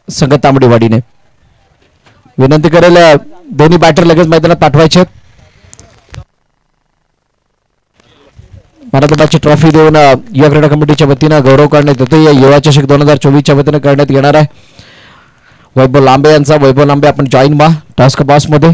संघ तांबडेवाडीने. विनंती करेल दोन्ही बॅटर लगेच मैदानात पाठवायचे. मॅच ट्रॉफी देऊन युवा क्रीडा कमिटीच्या वतीनं गौरव करण्यात येतो. या युवा चषक 2024च्या वतीनं करण्यात येणार आहे. वैभव लांबे यांचा. वैभव लांबे आपण जॉईन व्हा टास्क बॉक्स मध्ये.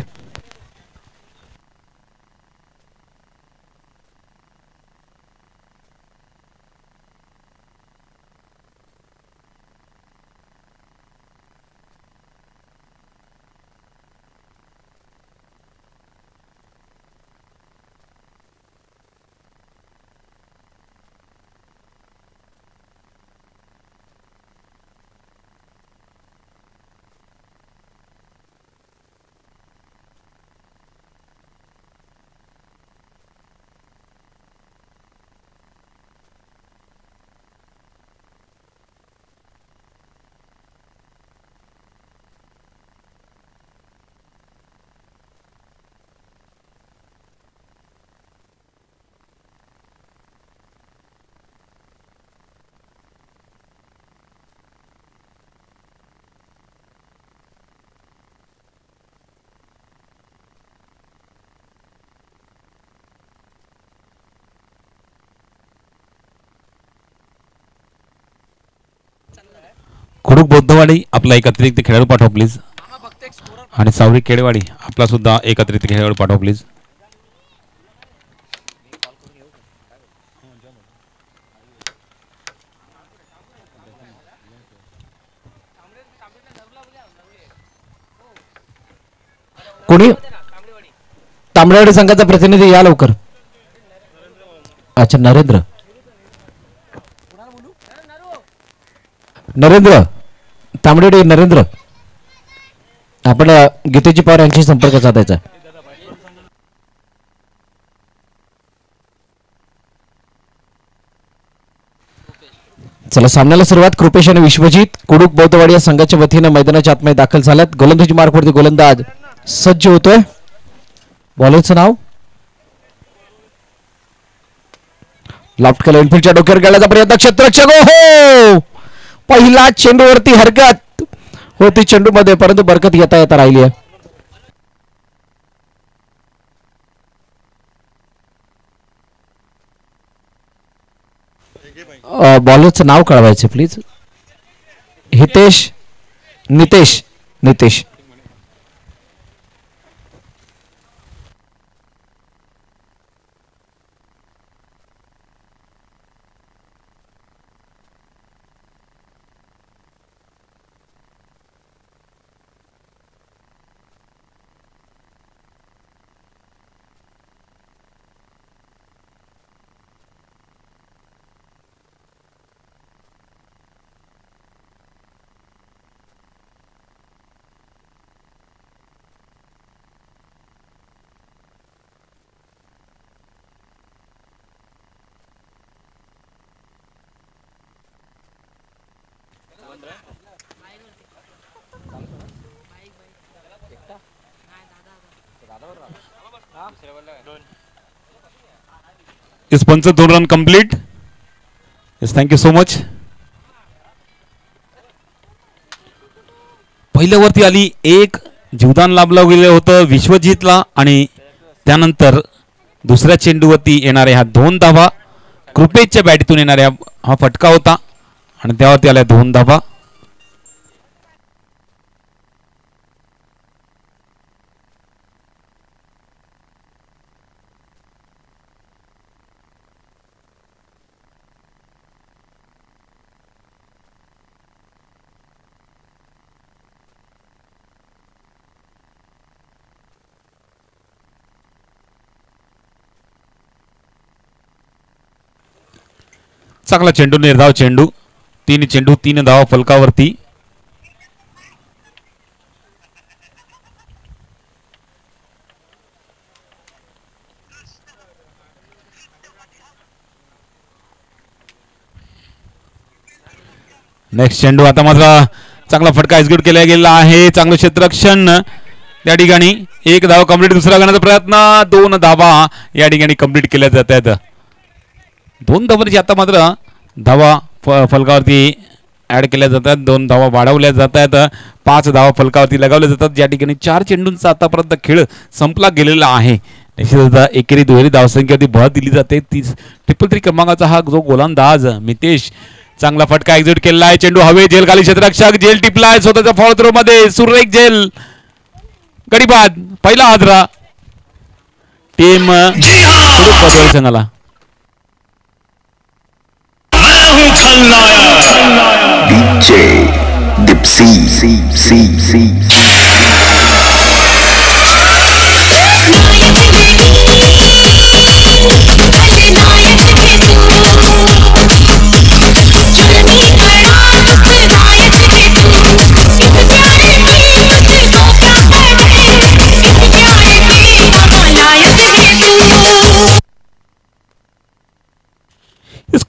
खुडूक बौद्धवाडी आपला एक अतिरिक्त खेळाडू पाठवा प्लीज. आणि सावरी केडेवाडी आपला सुद्धा एक अतिरिक्त खेळाडू पाठवा प्लीज. कोणी तांबडेवाडी संघाचा प्रतिनिधी या लवकर. अच्छा नरेंद्र तांबडेवाडी नरेंद्र आपण गीतेजी पवार यांची संपर्क साधायचा. चला सामन्याला सुरुवात. कृपेश आणि विश्वजित कुडूक बौद्धवाडी या संघाच्या वतीने मैदानाच्या आतमध्ये दाखल झाल्यात. गोलंदाजी मार्कवरती गोलंदाज सज्ज होतोय. बॉलरचं नाव लॉफ्ट केलं. इनफिल्डच्या डोक्यावर गेल्याचा प्रयत्न. क्षेत्ररक्षक हो पहिला चेंडूवरती हरकत होती चेंडू मध्ये, परंतु बरकत येता येता राहिली आहे. बॉलरचं नाव कळवायचं प्लीज. हितेश नितेश नितेश. इस पंच 2 run complete. Yes thank you so much. पहिल्यावरती आली एक जीवदान लाभलं गेलं होतं विश्वजितला आणि त्यानंतर दुसऱ्या चेंडूवरती येणाऱ्या ह्या 2 धावा कृपेशच्या बॅटीतून येणाऱ्या हा फटका होता आणि त्यावरती आल्या 2 धावा. चांगला चेंडू निर्धाव चेंडू. 3 चेंडू 3 धावा फलकावरती. नेक्स्ट चेंडू आता मात्र चांगला फटका एक्झिक्यूट केला गेला आहे. चांगलं क्षेत्ररक्षण त्या ठिकाणी. 1 धावा कंप्लीट. दुसरा करण्याचा प्रयत्न. 2 धावा या ठिकाणी कंप्लीट केल्या जात आहेत. 2 धावांची आता मात्र धावा फलकावरती ऍड केल्या जातात, 2 धावा वाढवल्या जातात, 5 धावा फलकावरती लगावल्या जातात. ज्या ठिकाणी 4 चेंडूंचा आतापर्यंत खेळ संपला गेलेला आहे. निश्चितच एकेरी दुहेरी धावसंख्येवरती भर दिली जाते. 333 क्रमांकाचा हा जो गोलंदाज मितेश, चांगला फटका एक्झिट केलेला आहे. चेंडू हवे, झेल खाली, क्षेत्ररक्षक झेल टिपलाय स्वतःच्या फॉलो थ्रो मध्ये. सुरेख झेल, गडीबाद, पहिला हादरा टीम संघाला. डीजे डिप्सी सी सी सी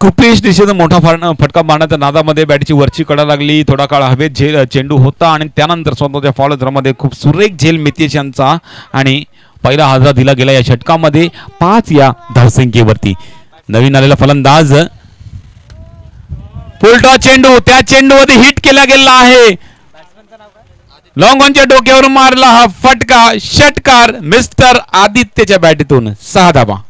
कृपेश निषेध मोठा फटका मारण्याच्या नादामध्ये बॅटची वरची कडा लागली. थोडा काळ हवेत चेंडू होता आणि त्यानंतर स्वतःच्या फॉलो थ्रोमध्ये खूप सुरेख झेल मितेश यांचा आणि पहिला हादरा दिला गेला या षटकामध्ये 5 या धावसंख्येवरती. नवीन आलेला फलंदाज फुलटॉस चेंडू, त्या चेंडूमध्ये हिट केला गेला आहे. लॉंग ऑनच्या डोक्यावर मारला हा फटका. षटकार मिस्टर आदित्यच्या बॅटीतून 6 धावा.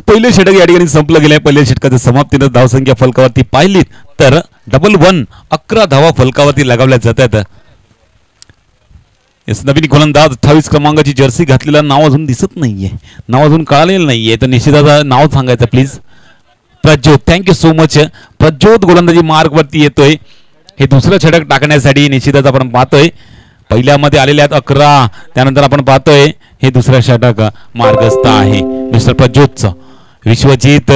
पहिले षटक या ठिकाणी संपलं गेलं. पहिल्या षटकाच्या समाप्तीनं धावसंख्या फलकावरती पाहिली तर 11 11 धावा फलकावरती लगावल्या जातात. नवीन गोलंदाज 28 क्रमांकाची जर्सी घातलेला नाव अजून दिसत नाहीये, नाव अजून कळालेलं नाहीये, तर निश्चितच नाव सांगायचं please. Prajyot, thank you so much. Prajyot गोलंदाजी मार्ग वरती येतोय. हे दुसरं षटक टाकण्यासाठी निश्चितच आपण पाहतोय. पहिल्यामध्ये आलेले आहेत 11, त्यानंतर आपण पाहतोय हे दुसरं षटक मार्गस्थ आहे मिस्टर प्रज्योतचं. विश्वजित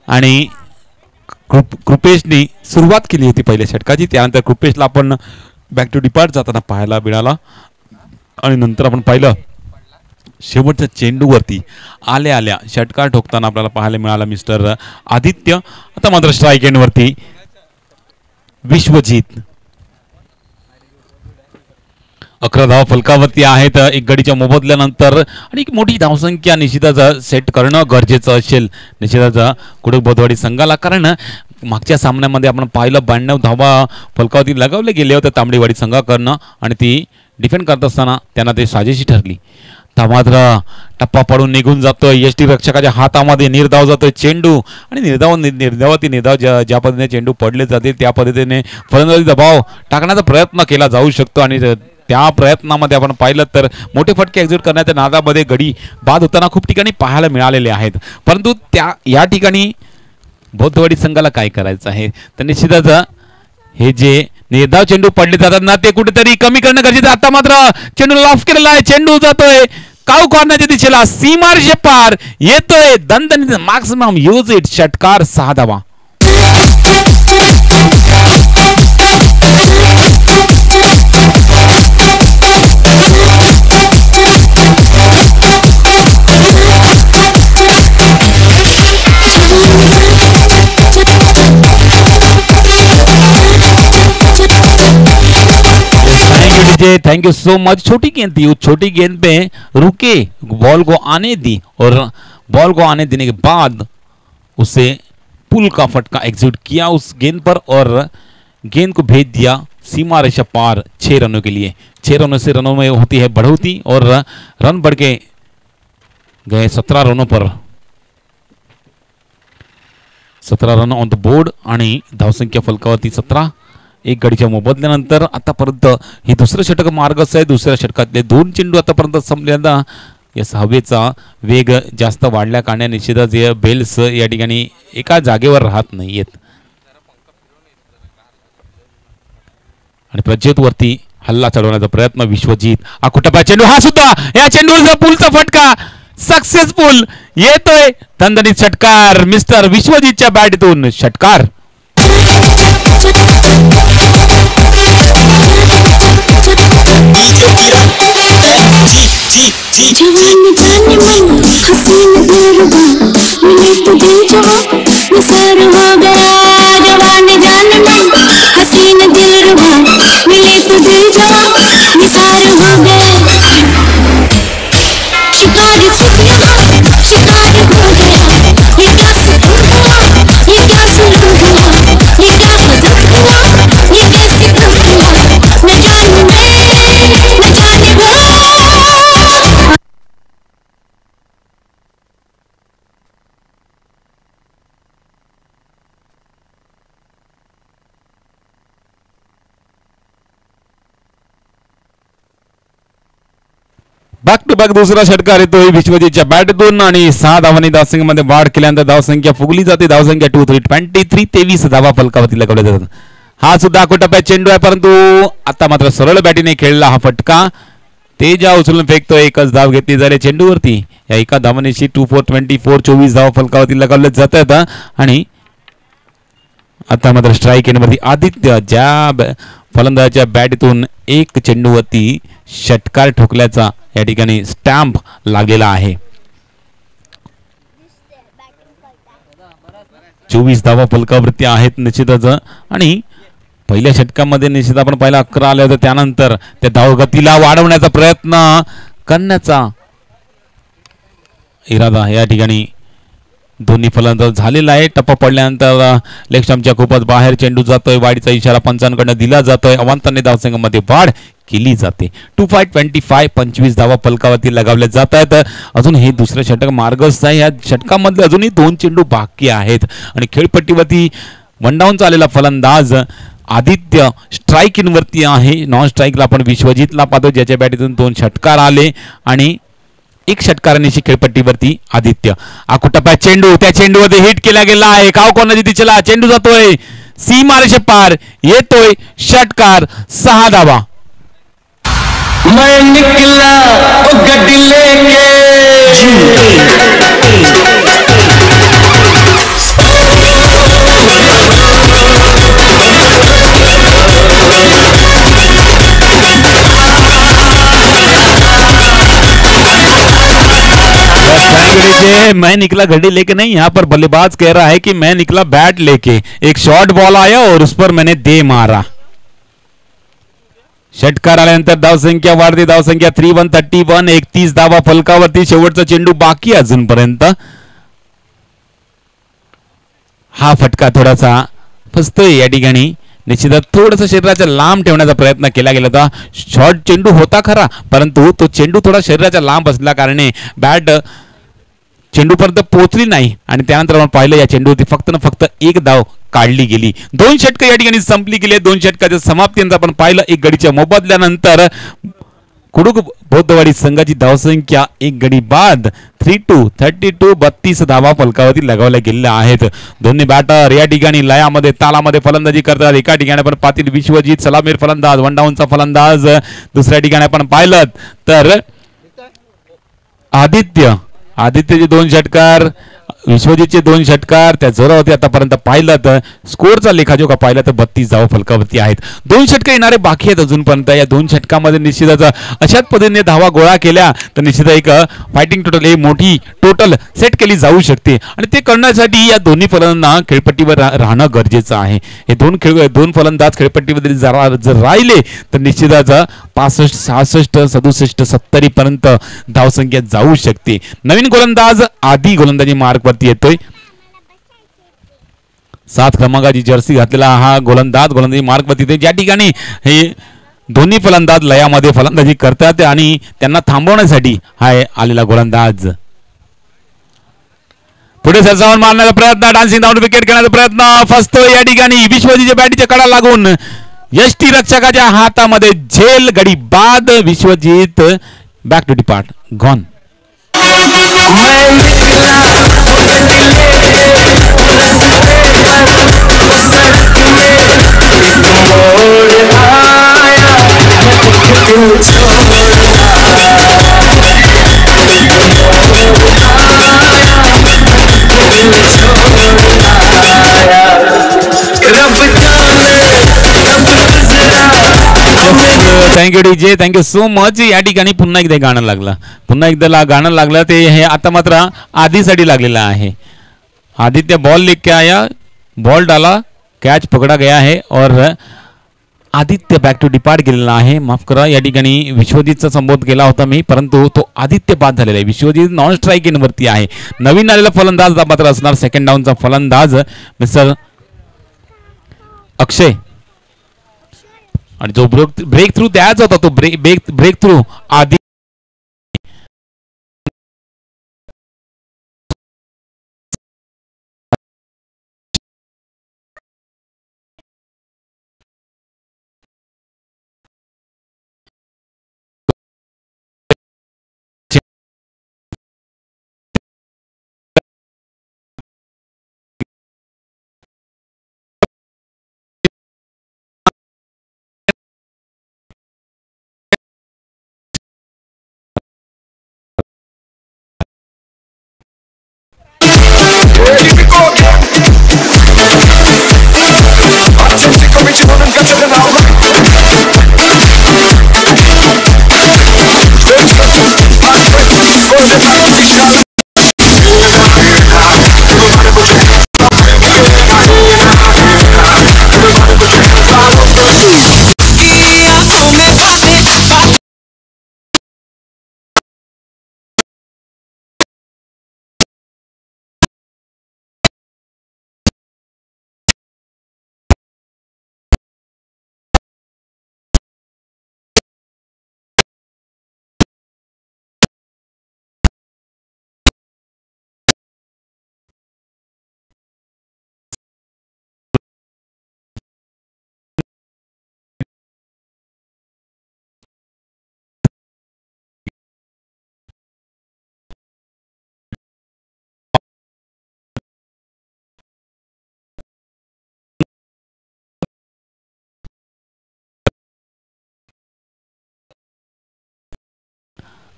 आणि कृपेशनी सुरुवात केली होती पहिल्या षटकाची, त्यानंतर कृपेशला आपण बॅक टू डिपार्ट जाताना पाहायला मिळाला आणि नंतर आपण पाहिलं शेवटच्या चेंडूवरती आल्या आल्या षटकार ठोकताना आपल्याला पाहायला मिळाला मिस्टर आदित्य. आता मात्र स्ट्राईक एंडवरती विश्वजित. 11 धावा फलकावरती आहेत. एक गडीच्या मोबदल्यानंतर आणि एक मोठी धावसंख्या निश्चितच सेट करणं गरजेचं असेल निश्चितच कुडक बोधवाडी संघाला, कारण मागच्या सामन्यामध्ये आपण पाहिलं 92 धावा फलकावरती लगावले गेले होते तांबडीवाडी संघाकडनं आणि ती डिफेंड करत असताना त्यांना ते साजेशी ठरली. मात्र टप्पा पडून निघून जातोय. यष्टी रक्षकाच्या हातामध्ये निर्धाव जातोय चेंडू आणि निर्धाव ज्या पद्धतीने चेंडू पडले जाते त्या पद्धतीने फलंदाजी दबाव टाकण्याचा प्रयत्न केला जाऊ शकतो आणि त्या प्रयत्नामध्ये आपण पाहिलं तर मोठे फटके एक्झिट करण्याच्या नादामध्ये गडी बाद होताना खूप ठिकाणी पाहायला मिळालेले आहेत. परंतु या ठिकाणी बौद्धवाडी संघाला काय करायचं आहे तर निश्चितच हे जे निर्धाव चेंडू पडले जातात ना ते कुठेतरी कमी करणं गरजेचं. आता मात्र चेंडू लॉफ केलेला आहे. चेंडू जातोय काऊ कॉर्नरच्या दिशेला, सीमारेषे पार येतोय दणदणीत मॅक्सिमम यूज इट. षटकार 6 धावा. Thank you so much. छोटी गेंद थी, उस छोटी गेंद पे रुके, बॉल को आने दी और बॉल को आने देने के बाद उसे पुल का फटका एग्जीक्यूट किया उस गेंद पर और गेंद को भेज दिया सीमा रेखा पार 6 रनों के लिए. 6 रनों से रनों में होती है बढ़ोतरी और रन बढ़ के गए 17 रनों पर. 17 रन ऑन द बोर्ड आणि धावसंख्या फलकावरती 17. एक गडीच्या मोबदल्यानंतर आतापर्यंत हे दुसरं षटक मार्गस्थ आहे. दुसऱ्या षटकातले 2 चेंडू आतापर्यंत संपल्यानंतर यस हवेचा वेग जास्त वाढल्या कारणे निश्चितच हे बेल्स या ठिकाणी एका जागेवर राहत नाहीयेत आणि प्रज्योत वरती हल्ला चढवण्याचा प्रयत्न विश्वजित आकुटपा चेंडू हा सुद्धा या चेंडूचा पुलचा फटका सक्सेसफुल येतोय दणदणीत षटकार मिस्टर विश्वजितच्या बॅटतून षटकार जवान जाने मन हसीन दिलरुबा मिले तो दिल जवा निसार हो गया जवान जाने मन हसीन दिलरुबा मिले तो दिल जवा निसार हो गया शिकार खुद यहाँ शिकार हो गया ये क्या सुकून हुआ ये क्या सुलूक हुआ ये क्या गजब हुआ ये कैसे कब हुआ न जाने मैं न जाने वो बॅक टू बॅक दुसरा षटकार येतोय विश्वजितच्या बॅटतून आणि 6 धावांनी धावसंख्येमध्ये वाढ केल्यानंतर धावसंख्या फुगली जाते धावसंख्या 23 धावा फलकावरती लगावल्या जातात हा सुद्धा आकुटप्यात चेंडू आहे परंतु आता मात्र सरळ बॅटीने खेळला हा फटका तेजा उचलून फेकतो एकच धाव घेतली जाते चेंडूवरती या एका धावानेशी 24 धावा फलकावरती लगावल्या जातात आणि आता मात्र स्ट्राईक एंडवरती आदित्य ज्या फलंदाजाच्या बॅटतून एक चेंडूवरती षटकार ठोकल्याचा या ठिकाणी स्टॅम्प लागलेला आहे 24 धावा फलकावरती आहेत निश्चितच आणि पहिल्या षटकामध्ये निश्चित आपण पहिला 11 आले होते त्यानंतर त्या धावगतीला वाढवण्याचा प्रयत्न करण्याचा इरादा या ठिकाणी दोन्ही फलंदाज झालेला आहे टप्पा पडल्यानंतर लेग स्टंपच्या खूपच बाहेर चेंडू जातोय वाढीचा इशारा पंचांकडून दिला जातोय अवांतरने धावसंख्येमध्ये वाढ केली जाते 25 धावा फलकावरती लगावल्या जात आहेत अजून हे दुसरं षटक मार्गस्थ आहे या षटकामध्ये अजूनही 2 चेंडू बाकी आहेत आणि खेळपट्टीवरती वनडाऊनचा आलेला फलंदाज आदित्य स्ट्राईक इनवरती आहे नॉन स्ट्राईकला आपण विश्वजितला पाहतो ज्याच्या बॅटीतून 2 षटकार आले आणि एक षटकारांनी खेळपट्टीवरती आदित्य आकुटप्या चेंडू त्या चेंडूमध्ये हिट केला गेला आहे काव कोणाची दिशेला चेंडू जातोय सीमारेषे पार येतोय षटकार 6 धावा मैं निकला ओ गड्डी लेके मैं निकला घड़ी लेके नहीं यहाँ पर बल्लेबाज कह रहा है कि मैं निकला बैट लेके एक शॉर्ट बॉल आया और उस पर मैंने दे मारा षटकार आल्यानंतर धावसंख्या वाढते धावसंख्या 31 31 धावा फलकावरती शेवटचा चेंडू बाकी अजूनपर्यंत हा फटका थोडासा फसतोय या ठिकाणी निश्चितच थोडंसं शरीराच्या लांब ठेवण्याचा प्रयत्न केला गेला होता शॉर्ट चेंडू होता खरा परंतु तो चेंडू थोडा शरीराच्या लांब असल्या कारणे बॅट चेंडूपर्यंत पोहोचली नाही आणि त्यानंतर आपण पाहिलं या चेंडूवरती फक्त एक धाव काढली गेली 2 षटकं या ठिकाणी संपली गेली 2 षटकाच्या समाप्तीनंतर आपण पाहिलं एक गडीच्या मोबदल्यानंतर कुडुक बौद्धवाडी संघाची धावसंख्या एक गडी बाद 32 धावा फलकावरती लगावल्या गेलेल्या आहेत दोन्ही बॅटर या ठिकाणी लयामध्ये तालामध्ये फलंदाजी करतात एका ठिकाणी आपण पाटील विश्वजित सलामीर फलंदाज वनडाऊनचा फलंदाज दुसऱ्या ठिकाणी आपण पाहिलं तर आदित्यचे 2 षटकार विश्वजितचे 2 षटकार त्या जोरावरती आतापर्यंत पाहिलं तर स्कोरचा लेखाजोखा पाहिला तर 32 धावा फलकावरती आहेत 2 षटके येणारे बाकी आहेत अजूनपर्यंत या 2 षटकामध्ये निश्चितच अशाच पद्धतीने धावा गोळा केल्या तर निश्चित एक फायटिंग टोटल ही मोठी टोटल सेट केली जाऊ शकते आणि ते करण्यासाठी या दोन्ही फलंदाजांना खेळपट्टीवर राहणं गरजेचं आहे हे दोन फलंदाज खेळपट्टीवर जर राहिले तर निश्चितच 65 66 67 70 पर्यंत धावसंख्या जाऊ शकते नवीन गोलंदाज आधी गोलंदाजी मार्कवरती येतोय 7 क्रमांकाची जर्सी घातलेला हा गोलंदाजी मार्कवरती येतोय ज्या ठिकाणी हे दोन्ही फलंदाज लयामध्ये फलंदाजी करतात आणि त्यांना थांबवण्यासाठी हा आलेला गोलंदाज पुढे सरसावून मारण्याचा प्रयत्न डान्सिंग डाऊन विकेट घेण्याचा प्रयत्न फसतोय या ठिकाणी विश्वजीतच्या बॅटीच्या कडा लागून यष्टी रक्षकाच्या हातामध्ये झेल गडी बाद Vishwajit back to depart gone मैं निकला वो गड्डी लेके रस्ते पर वो सड़क में एक मोड़ आया मैं एक दिल छोड़ा thank you DJ, thank you so much. या ठिकाणी पुन्हा एकदा गाणं लागलं, पुन्हा एकदा गाणं लागलं. ते हे आता मात्र आधीसाठी लागलेलं आहे. आदित्य बॉल लेके आया, बॉल डाला, कॅच पकडा गया है और आदित्य बॅक टू डिपार्ट गेलेला आहे. माफ करा, या ठिकाणी विश्वजितचा संबोध केला होता मी, परंतु तो आदित्य बाद झालेला आहे. विश्वजित नॉन स्ट्राईक इन वरती आहे. नवीन आलेला फलंदाज मात्र असणार सेकंड डाऊनचा फलंदाज मिस्टर अक्षय. आणि जो ब्रेक थ्रू द्यायचा होता तो ब्रेक थ्रू आधी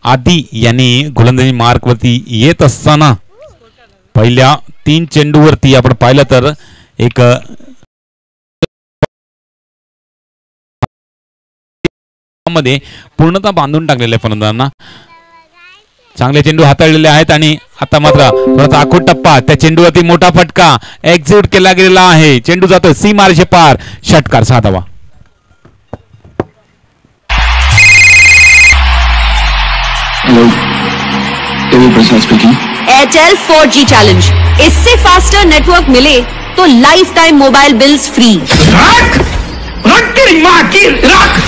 आधी यांनी गोलंदाजी मार्कवरती येत असताना पहिल्या 3 चेंडूवरती आपण पाहिलं तर एक मध्ये पूर्णतः बांधून टाकलेले फलंदाजांना. चांगले चेंडू हाताळलेले आहेत आणि आता मात्र थोडासा आखूड टप्पा, त्या चेंडूवरती मोठा फटका एक्झिक्यूट केला गेलेला आहे. चेंडू जातो सीमारेषे पार, षटकार 6 धावा. Hello, Devi Prasad speaking. Airtel 4G challenge, इससे फास्टर नेटवर्क मिले तो life time mobile bills free. रख रख तेरी माँ की रख.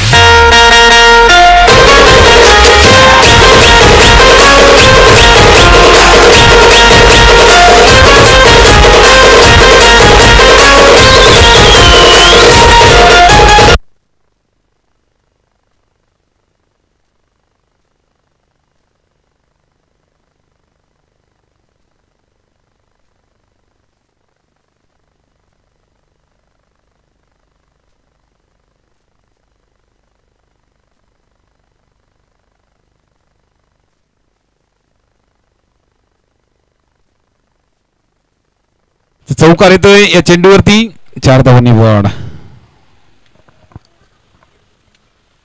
चौकार येतोय या चेंडूवरती, 4 धावांनी वड.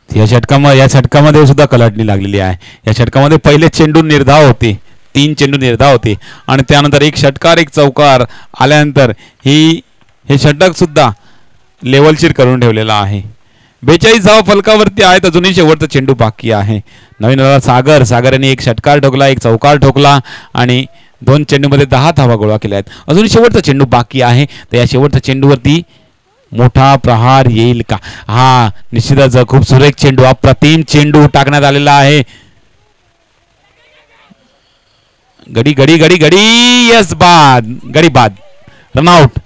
या षटकामध्ये सुद्धा कलाटणी लागलेली आहे. या षटकामध्ये पहिले चेंडू निर्धाव होते, 3 चेंडू निर्धाव होते आणि त्यानंतर एक षटकार एक चौकार आल्यानंतर हे षटक सुद्धा लेवलशीर करून ठेवलेला आहे. 42 धावा फलकावरती आहेत. अजूनही शेवटचा चेंडू बाकी आहे. नवीन सागर यांनी एक षटकार ठोकला, एक चौकार ठोकला आणि 2 चेंडूमध्ये 10 धावा गोळा केल्या आहेत. अजून शेवटचा चेंडू बाकी आहे. तर या शेवटच्या चेंडूवरती मोठा प्रहार येईल का? हा, निश्चितच खूप सुरेख चेंडू, अप्रतिम चेंडू टाकण्यात आलेला आहे. गडी गडी गडी गडी, यस, बाद, गडी बाद, run out.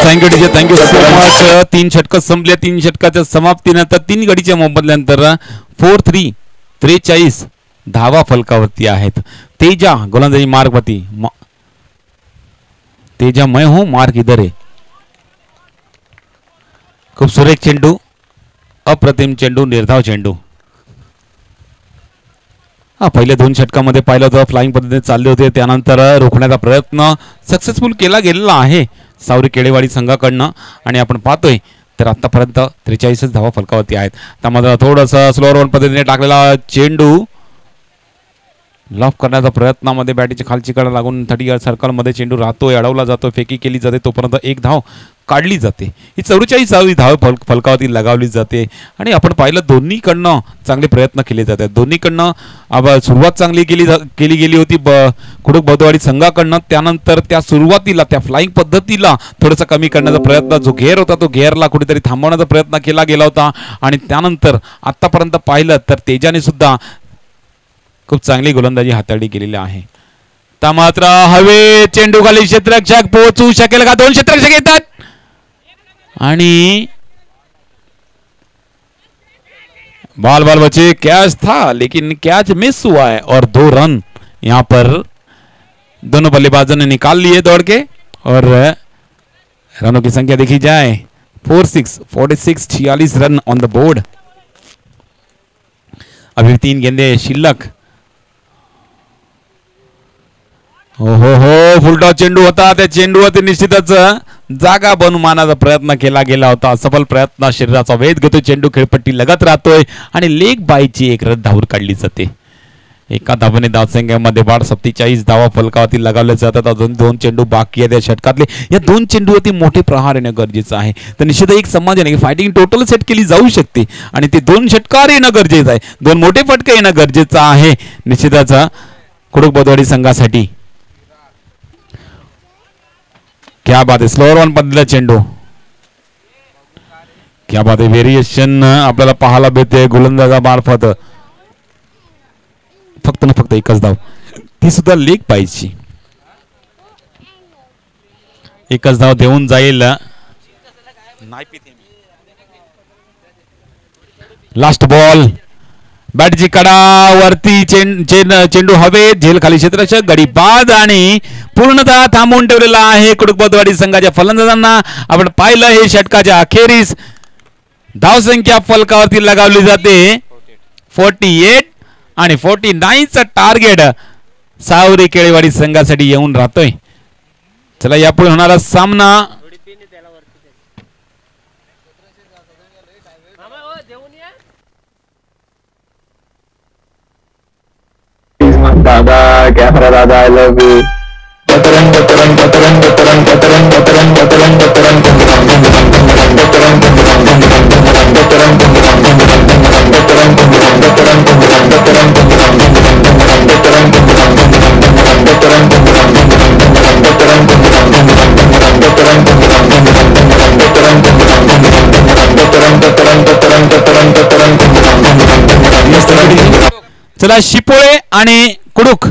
Thank you teacher, thank you so much. 3 षटकं संपल्या. 3 षटकाच्या समाप्तीनंतर 3 गडीच्या मोबदल्यानंतर 4-3 43 धावा फलकावरती आहेत. तेजा गोलंदाजी मार्गवरती. तेजा मैं हूं, मार्क इधर है. खूप सुरेख चेंडू, अप्रतिम चेंडू, निर्धाव चेंडू. हा पहिल्या 2 षटकामध्ये पाहिलं होतं फ्लाइंग पद्धतीने चालले होते, त्यानंतर रोखण्याचा प्रयत्न सक्सेसफुल केला गेलेला आहे सावरी केळेवाडी संघाकडनं. आणि आपण पाहतोय तर आतापर्यंत 43 धावा फलकावरती आहेत. त्यामध्ये थोडंसं स्लोअर वन पद्धतीने टाकलेला चेंडू लॉफ करण्याचा प्रयत्नामध्ये बॅटीच्या खालची कडा लागून 30 यार्ड सर्कलमध्ये चेंडू राहतोय, अडवला जातो, फेकी केली जाते, तोपर्यंत 1 धाव काढली जाते. ही 44वी धाव फलकावरती लगावली जाते. आणि आपण पाहिलं दोन्हीकडनं चांगले प्रयत्न केले जातात. दोन्हीकडनं सुरुवात चांगली केली गेली होती कुडूक बौद्धवाडी संघाकडनं. त्यानंतर त्या सुरुवातीला त्या फ्लाइंग पद्धतीला थोडासा कमी करण्याचा प्रयत्न, जो घेर होता तो घेरला कुठेतरी थांबवण्याचा प्रयत्न केला गेला होता. आणि त्यानंतर आतापर्यंत पाहिलं तर तेजाने सुद्धा खूप चांगली गोलंदाजी हाताळली गेलेली आहे. त्या मात्र हवे चेंडू खाली क्षेत्ररक्षक पोहोचू शकेल का? 2 क्षेत्ररक्षक येतात आणि बॉल बचे. कैच था लेकिन कैच मिस हुआ है और 2 रन यहां पर दोनों बल्लेबाजों ने निकाल लिए दौड़ के. और रनों की संख्या देखी जाए 46 46 रन ऑन द बोर्ड. अभी 3 गेंदे शिल्लक. हो फुलटॉस चेंडू होता. त्या चेंडूवरती निश्चितच जागा बनवून मारण्याचा प्रयत्न केला गेला होता. सफल प्रयत्न, शरीराचा वेध घेतो चेंडू, खेळपट्टी लगत राहतोय आणि लेग बायची एक रन धाव काढली जाते. एका धावाने धावसंख्येमध्ये 47 धावा फलकावरती लगावल्या जातात. अजून 2 चेंडू बाकी आहेत या षटकातले. या 2 चेंडूवरती मोठे प्रहार येणं गरजेचं आहे. तर निश्चित एक समाधान फायटिंग टोटल सेट केली जाऊ शकते आणि ते 2 षटकार येणं गरजेचं आहे. 2 मोठे फटके येणं गरजेचं आहे निश्चितच कुडूक बौद्धवाडी संघासाठी. क्या बात आहे. स्लोअर वन पद्धतीला चेंडू. क्या बात आहे. व्हेरिएशन आपल्याला पाहायला भेटते गोलंदाजा मार्फत. फक्त ना फक्त एकच धाव, ती सुद्धा लेग पाहिजे. एकच धाव देऊन जाईल. Last ball. बॅटची कडा वरती, चेंडू हवे, झेल खाली क्षेत्ररक्षक, गडी बाद आणि पूर्णतः थांबवून ठेवलेला आहे कुडूक बौद्धवाडी संघाच्या फलंदाजांना. आपण पाहिलं हे षटकाच्या अखेरीस धावसंख्या फलकावरती लगावली जाते 48 आणि 49चा टार्गेट सावरी केळेवाडी संघासाठी येऊन राहतोय. चला यापुढे होणारा सामना दादा कैमरा दादा आई लव यू. बतरंग बतरंग बतरंग बतरंग बतरंग बतरंग बतरंग बतरंग चला शिपोळे आणि कुडूक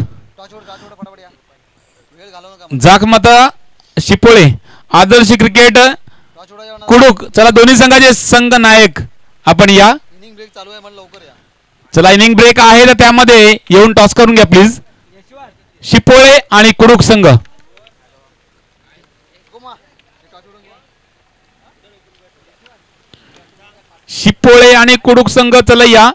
जाखमाता शिपोळे आदर्श क्रिकेट कुडूक. चला दोन्ही संघाचे संघ नायक आपण या. चला इनिंग ब्रेक आहे तर त्यामध्ये येऊन टॉस करून घ्या प्लीज. शिपोळे आणि कुडूक संघ. शिपोळे आणि कुडूक संघ चला या.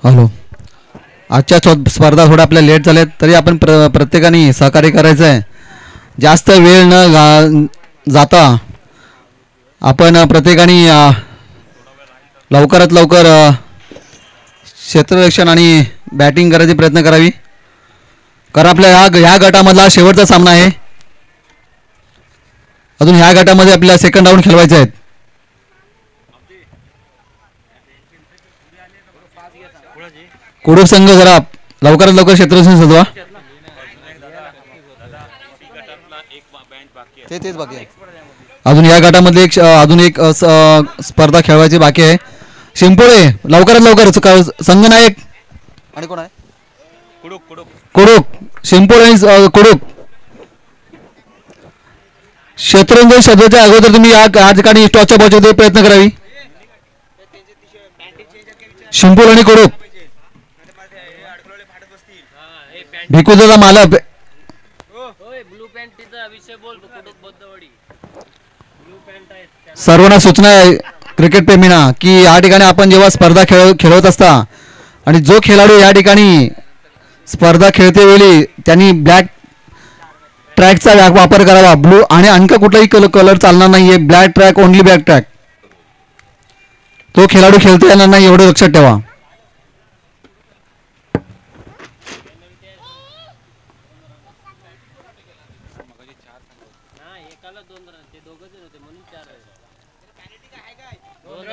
हॅलो. आजच्या स्पर्धा थोड्या आपल्या लेट झाल्यात तरी आपण प्रत्येकाने सहकार्य करायचं आहे. जास्त वेळ न जाता आपण प्रत्येकाने लवकरात लवकर क्षेत्ररक्षण आणि बॅटिंग करायची प्रयत्न करावी. कारण आपल्या ह्या गटामधला शेवटचा सामना आहे. अजून ह्या गटामध्ये आपल्याला सेकंड राऊंड खेळवायचे आहेत. कुडूक संघ जरा लवकरात लवकर क्षेत्ररक्षण सजवा. तेच बाकी आहे. अजून या गटामधले अजून एक स्पर्धा खेळवायची बाकी आहे. शिंपोळे लवकरात लवकर संघनायक आणि कोण आहे कुडूक शिंपोळे आणि कुडूक. शतरंज शब्दाच्या अगोदर तुम्ही या ठिकाणी टॉसच्या बॉलचे प्रयत्न करावी. शिंपोळ आणि कुडूक. भिकुदादा मालक सर्वांना सूचना आहे क्रिकेट प्रेमींना की या ठिकाणी आपण जेव्हा स्पर्धा खेळवत असता आणि जो खेळाडू या ठिकाणी स्पर्धा खेळते वेळी त्यांनी ब्लॅक ट्रॅकचा वापर करावा. ब्लू आणि आणखी कुठलाही कलर चालणार नाहीये. Black track only black track. तो खेळाडू खेळता येणार नाही एवढं लक्षात ठेवा.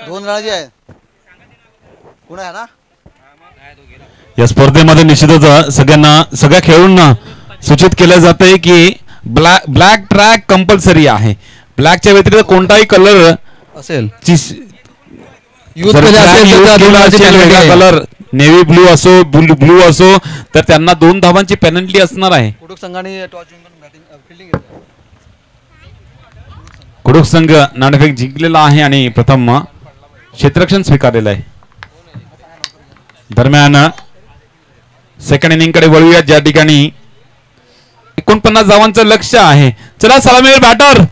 दोन रणाची आहे कोण आहे ना. या स्पर्धेमध्ये निश्चितच सगळ्या खेळाडूंना सूचित केलं जातंय की ब्लॅक ट्रॅक कंपल्सरी आहे. ब्लॅकच्या व्यतिरिक्त कोणताही कलर असेल कलर नेव्ही ब्लू असो ब्लू असो तर त्यांना 2 धावांची पेनल्टी असणार आहे. कुडूक संघ नाणेफेक जिंकलेला आहे आणि प्रथम क्षेत्ररक्षण स्वीकारलेलं आहे. दरम्यान सेकंड इनिंग कडे वळूया ज्या ठिकाणी 49 धावांचं लक्ष आहे. चला सलामीवर बॅटर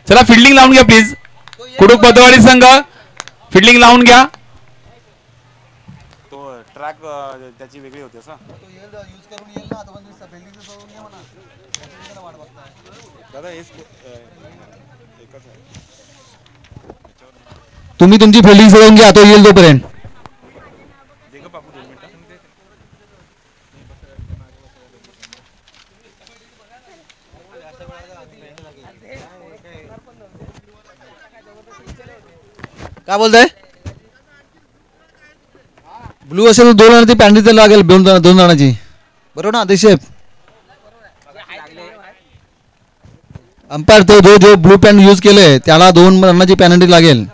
चला फिल्डिंग लावून घ्या प्लीज. कुडूक बदवाडी संघ फिल्डिंग लावून घ्या. तो ट्रॅक त्याची वेगळी होती असं तुम्ही तुमची फिल्डिंग सोडून घ्या तो येईल तोपर्यंत. काय बोलताय. ब्लू असेल तर 2 रनाची पॅन्टी लागेल. 2 रनाची बरोबर ना आदेश. अंपायर तो जो ब्लू पॅन यूज केले त्याला 2 रनाची पेनल्टी लागेल.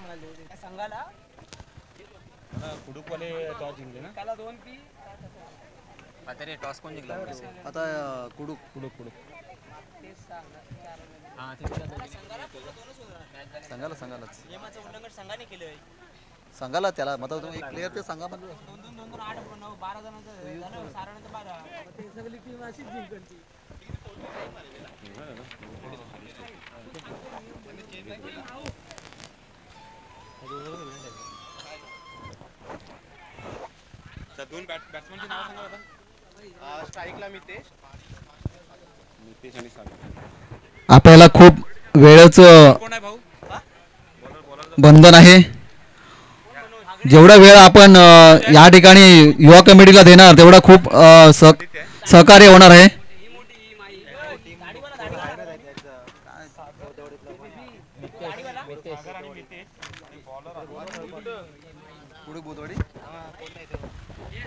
आता कुडूक सांगाला त्याला मतलब तुम्ही एक प्लेयर ते सांगा म्हणजे आपल्याला खूप वेळच बंधन आहे. जेवढा वेळ आपण या ठिकाणी युवा कमिटीला देणार तेवढा खूप सहकार्य होणार आहे.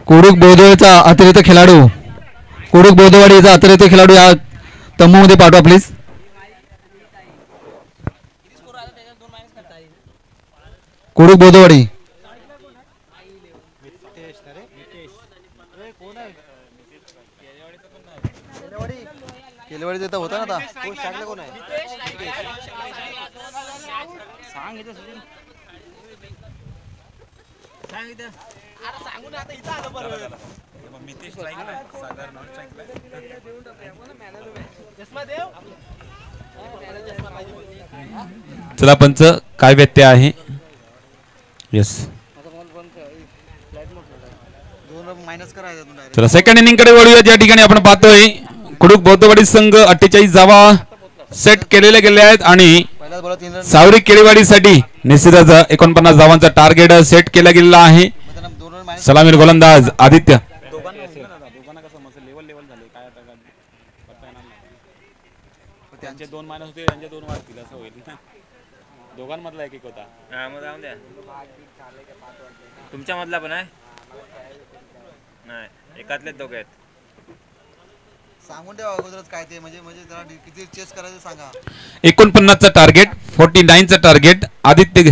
कुडूक बोदवाडीचा अतिरिक्त खेळाडू या तंबूमध्ये पाठवा प्लीज. कुडूक बोदवाडी केलवाडी देता होता ना आता कोण आहे चला पंच काय व्यत्यय आहे. येस चला सेकंड इनिंग कडे वळूया ज्या ठिकाणी आपण पाहतोय कुडूक बौद्धवाडी संघ 48 धावा सेट केलेले गेले आहेत आणि सावरी केळीवाडीसाठी निश्चितच 49 धावांचा टार्गेट सेट केला गेलेला आहे. सलामीर गोलंदाज आदित्य त्यांचे 2 मायनस होते त्यांचे 2 वाढतील असं होईल ना. दोघांमधला एक होता. मग जाऊन द्या. तुमच्या मधला पण आहे नाही एकातलेच दोघे आहेत. सांगून ठेवा अगोदरच काय ते म्हणजे जरा किती चेस करायचं सांगा. 49चं टार्गेट, 49चं टार्गेट आदित्य.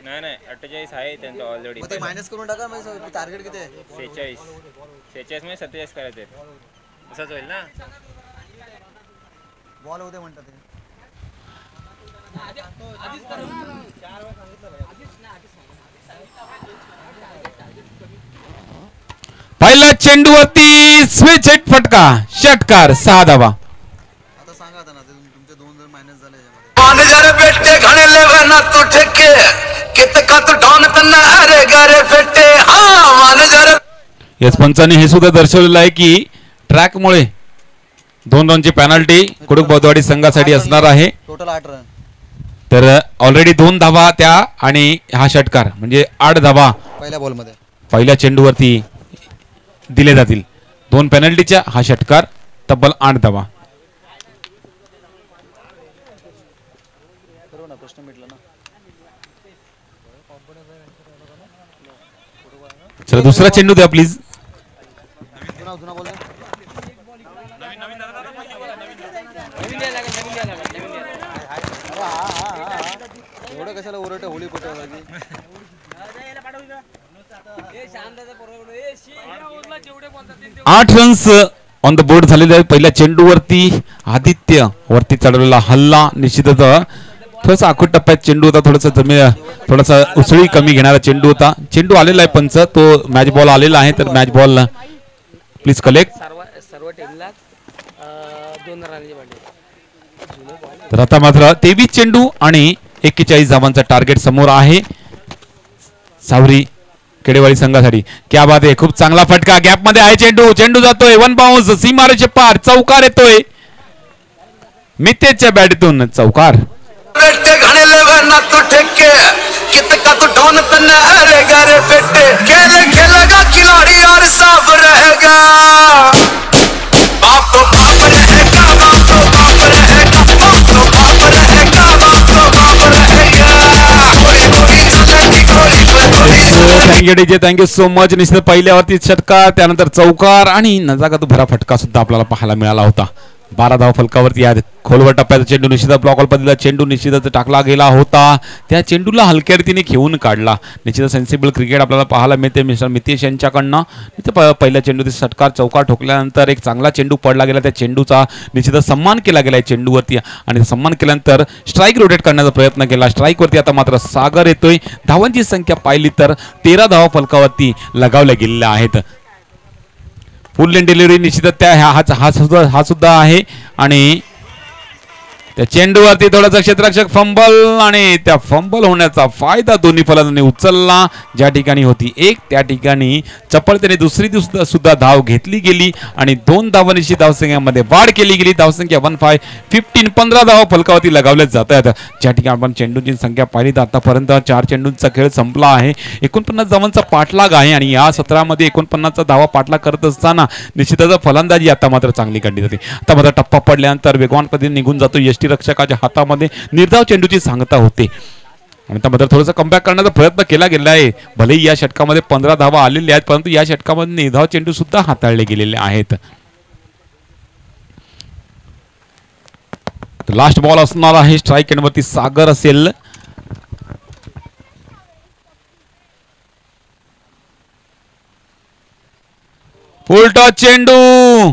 नाही 48 आहे त्यांचं ऑलरेडी. ते मायनस करून टाका. म्हणजे टार्गेट किती आहे? 46 मध्ये 47 करायचे. तसंच होईल ना. बॉल होते म्हणतात ते. पहिला चेंडूवरती स्विच हिट फटका, षटकार, 6 धावा. आता सांगा आता ना तुमचे 2 जर मायनस झाले यामध्ये. मानजर बेटे घणे लेवे ना तू ठेके कितका तू ढोन तन्ना अरे गारे फेटे हा मानजर. याच पंचाने हे सुद्धा दर्शवलेलं आहे की ट्रॅकमुळे 2 रनची पेनल्टी कुडूक बौद्धवाडी संघासाठी असणार आहे. Total 8 run. तर ऑलरेडी 2 धावा त्या आणि हा षटकार म्हणजे 8 धावा पहिल्या बॉलमध्ये पहिल्या चेंडूवरती दिले जातील. 2 पेनल्टीच्या, हा षटकार, तब्बल 8 धावा. प्रश्न मिटला ना. चला दुसरा चेंडू द्या प्लीज. जुना बॉल एवढं कशाला ओरडते होळी पोटावरती. 8 रन्स ऑन द बोर्ड झालेले आहेत. पहिल्या चेंडूवरती आदित्य वरती चढवलेला हल्ला निश्चितच थोडासा आखूट टप्प्यात चेंडू होता. थोडासा उसळी कमी घेणारा चेंडू होता. चेंडू आलेला आहे पंच, तो मॅच बॉल आलेला आहे. तर मॅच बॉल प्लीज कलेक्ट. तर आता मात्र 23 चेंडू आणि 41 धावांचा टार्गेट समोर आहे सावरी केडेवाडी संघासाठी. क्या बात आहे, खूप चांगला फटका, गॅप मध्ये आहे चेंडू. चेंडू जातोय 1 बाउन्स, सीमारेषे पार, चौकार येतोय मितेशच्या बॅटतून. चौकार. बेटे घणे लेवे ना तू ठेके कितका तू ढोन तन्ना अरे गारे फेटे खेलेगा खिलाड़ी और साफ रहेगा. बाप तो बाप रहेगा, बाप तो बाप रहेगा, बाप तो बाप रहेगा, बाप तो बाप रहेगा. Thank you so much. निश्चित पहिल्यावरती षटकार, त्यानंतर चौकार आणि नजाकत भरा फटका सुद्धा आपल्याला पाहायला मिळाला होता. 12 धावा फलकावरती या खोलवर टप्प्याचा चेंडू निश्चितच ब्लॉक पद्धतीला चेंडू निश्चितच टाकला गेला होता. त्या चेंडूला हलक्या रीतीने घेऊन काढला. निश्चितच सेन्सिबल क्रिकेट आपल्याला पाहायला मिळते मिस्टर मितेश यांच्याकडनं. पहिल्या चेंडूचे षटकार, चौकार ठोकल्यानंतर एक चांगला चेंडू पडला गेला. त्या चेंडूचा निश्चितच सन्मान केला गेला आहे चेंडूवरती आणि सन्मान केल्यानंतर स्ट्राईक रोटेट करण्याचा प्रयत्न केला. स्ट्राईकवरती आता मात्र सागर येतोय. धावांची संख्या पाहिली तर 13 धावा फलकावरती लगावल्या गेलेल्या आहेत. फुल लेन डिलिव्हरी निश्चितच त्या हा सुद्धा आहे आणि त्या चेंडूवरती थोडासा क्षेत्ररक्षक फंबल आणि त्या फंबल होण्याचा फायदा दोन्ही फलंदाजांनी उचलला. ज्या ठिकाणी होती 1 त्या ठिकाणी चपळतेने दुसरी सुद्धा धाव घेतली गेली आणि 2 धावांची धावसंख्येमध्ये वाढ केली गेली. धावसंख्या 15 धावा फलकावरती लगावल्या जात आहेत. ज्या ठिकाणी आपण चेंडूंची संख्या पाहिली तर आतापर्यंत 4 चेंडूंचा खेळ संपला आहे. 49 धावांचा पाठलाग आहे आणि या सत्रामध्ये 49चा धावा पाठलाग करत असताना निश्चितच फलंदाजी आता मात्र चांगली काढली जाते. आता मात्र टप्पा पडल्यानंतर वेगवान पद्धतीने निघून जातो. रक्षकाच्या हातामध्ये निर्धाव चेंडूची सांगता होते आणि त्यामध्ये थोडासा कमबॅक करण्याचा प्रयत्न केला गेला आहे. भलेही या षटकामध्ये 15 धावा आलेल्या आहेत परंतु या षटकामध्ये निर्धाव चेंडू सुद्धा हाताळले गेलेले आहेत. लास्ट बॉल असणार आहे. स्ट्राईक एंडवरती सागर असेल. फुल टॉस चेंडू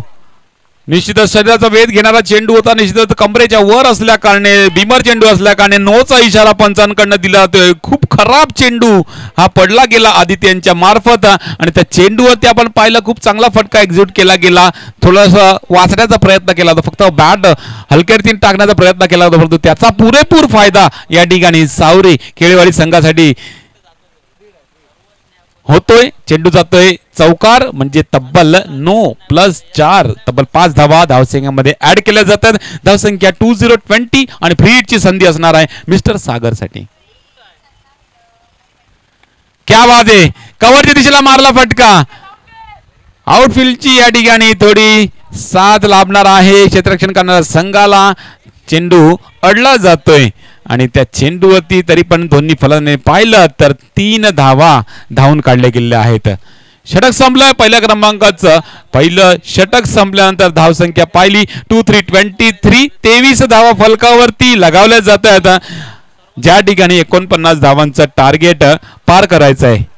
निश्चितच शरीराचा वेध घेणारा चेंडू होता. निश्चितच कमरेच्या वर असल्या कारणे बीमर चेंडू असल्या कारणे नोचा इशारा पंचांकडनं दिला जातोय. खूप खराब चेंडू हा पडला गेला आदित्य यांच्या मार्फत आणि त्या चेंडूवरती आपण पाहिलं खूप चांगला फटका एक्झिक्यूट केला गेला. थोडासा वाचण्याचा प्रयत्न केला होता, फक्त बॅट हलक्या रीतीने टाकण्याचा प्रयत्न केला होता परंतु त्याचा पुरेपूर फायदा या ठिकाणी सावरी केळेवाडी संघासाठी होतोय. चेंडू जातोय चौकार म्हणजे तब्बल 9+4 तब्बल 5 धावा धावसंख्येमध्ये ऍड केल्या जातात. धावसंख्या 2020 आणि फ्री हिटची संधी असणार आहे मिस्टर सागर साठी. क्या बात आहे, कव्हरच्या दिशेला मारला फटका. आउटफील्डची या ठिकाणी थोडी साथ लाभणार आहे क्षेत्ररक्षण करणाऱ्या संघाला. चेंडू अडला जातोय आणि त्या चेंडूवरती तरी पण दोन्ही फलंदाजांनी पाहिलं तर 3 धावा धावून काढल्या गेलेल्या आहेत. षटक संपलं पहिल्या क्रमांकाचं पहिलं षटक संपल्यानंतर धावसंख्या पाहिली 2-3-23 23 धावा फलकावरती लगावल्या जात आहेत. ज्या ठिकाणी 49 धावांचं टार्गेट पार करायचं आहे.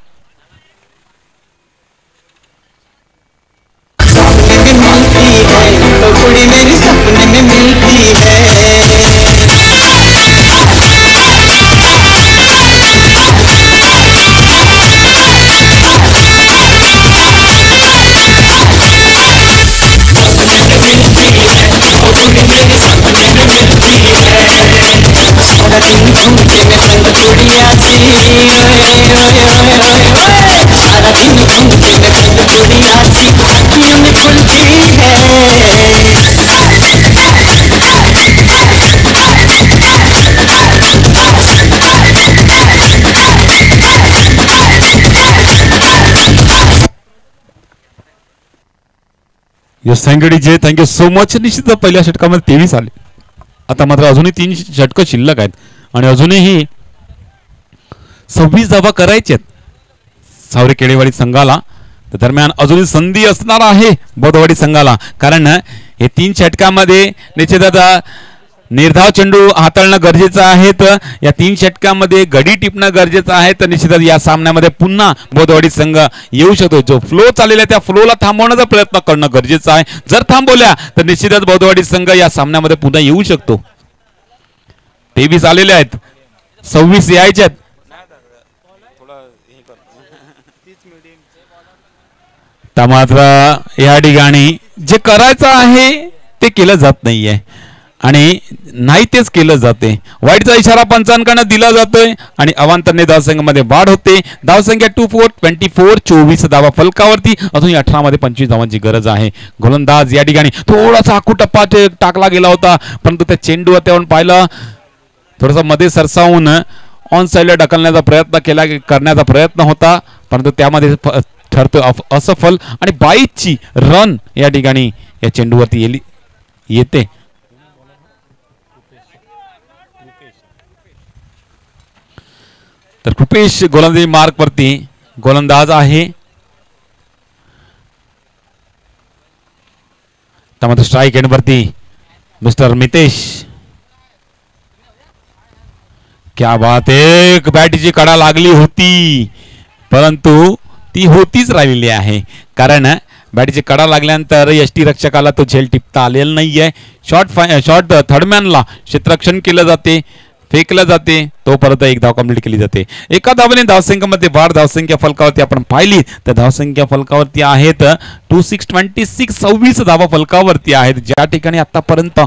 Yes thank you so much. निश्चित पहिल्या षटकामध्ये 23 आले. आता मात्र अजूनही 3 षटकं शिल्लक आहेत आणि अजूनही 26 धावा करायच्या आहेत सावरे केळेवाडी संघाला. दरम्यान अजूनही संधी असणार आहे बौद्धवाडी संघाला, कारण हे 3 षटकामध्ये निश्चितच निर्धाव चेंडू हाताळणं गरजेचं आहे. तर या 3 षटकामध्ये गडी टिपणं गरजेचं आहे. तर निश्चितच या सामन्यामध्ये पुन्हा बौद्धवाडी संघ येऊ शकतो. जो फ्लो चाललेला आहे त्या फ्लोला थांबवण्याचा प्रयत्न करणं गरजेचं आहे. जर थांबवल्या तर निश्चितच बौद्धवाडी संघ या सामन्यामध्ये पुन्हा येऊ शकतो. 23 आलेले आहेत, 26 यायचे आहेत. तर मात्र या ठिकाणी जे करायचं आहे ते केलं जात नाहीये आणि नाही तेच केलं जाते. वाईटचा इशारा पंचांकडनं दिला जातोय आणि अवांतरने धावसंख्येमध्ये वाढ होते. धावसंख्या 2-4-24 24 धावा फलकावरती. अजून 18 मध्ये 25 धावांची गरज आहे. गोलंदाज या ठिकाणी थोडासा आखूटप्पा टाकला गेला होता, परंतु त्या चेंडूवर त्यावर पाहिलं थोडासा मध्ये सरसावून ऑन साईडला ढकलण्याचा प्रयत्न करण्याचा प्रयत्न होता, परंतु त्यामध्ये ठरतो असफल आणि 22ची रन या ठिकाणी या चेंडूवरती येते. तर कृपेश गोलंदाजी मार्क वरती गोलंदाज आहे. त्यामध्ये स्ट्राईक एंड वरती मिस्टर मितेश. क्या बात आहे, बॅटीची कडा लागली होती परंतु ती होतीच राहिलेली आहे, कारण बॅटीची कडा लागल्यानंतर यष्टी रक्षकाला तो झेल टिपता आलेला नाहीये. शॉर्ट थर्डमॅनला क्षेत्ररक्षण केलं जाते, फेकलं जाते, तो परत एक धाव कंप्लीट केली जाते. एका धावेने धावसंख्येमध्ये वाढ. धावसंख्या फलकावरती आपण पाहिली तर धावसंख्या फलकावरती आहेत 26 26 धावा फलकावरती आहेत. ज्या ठिकाणी आतापर्यंत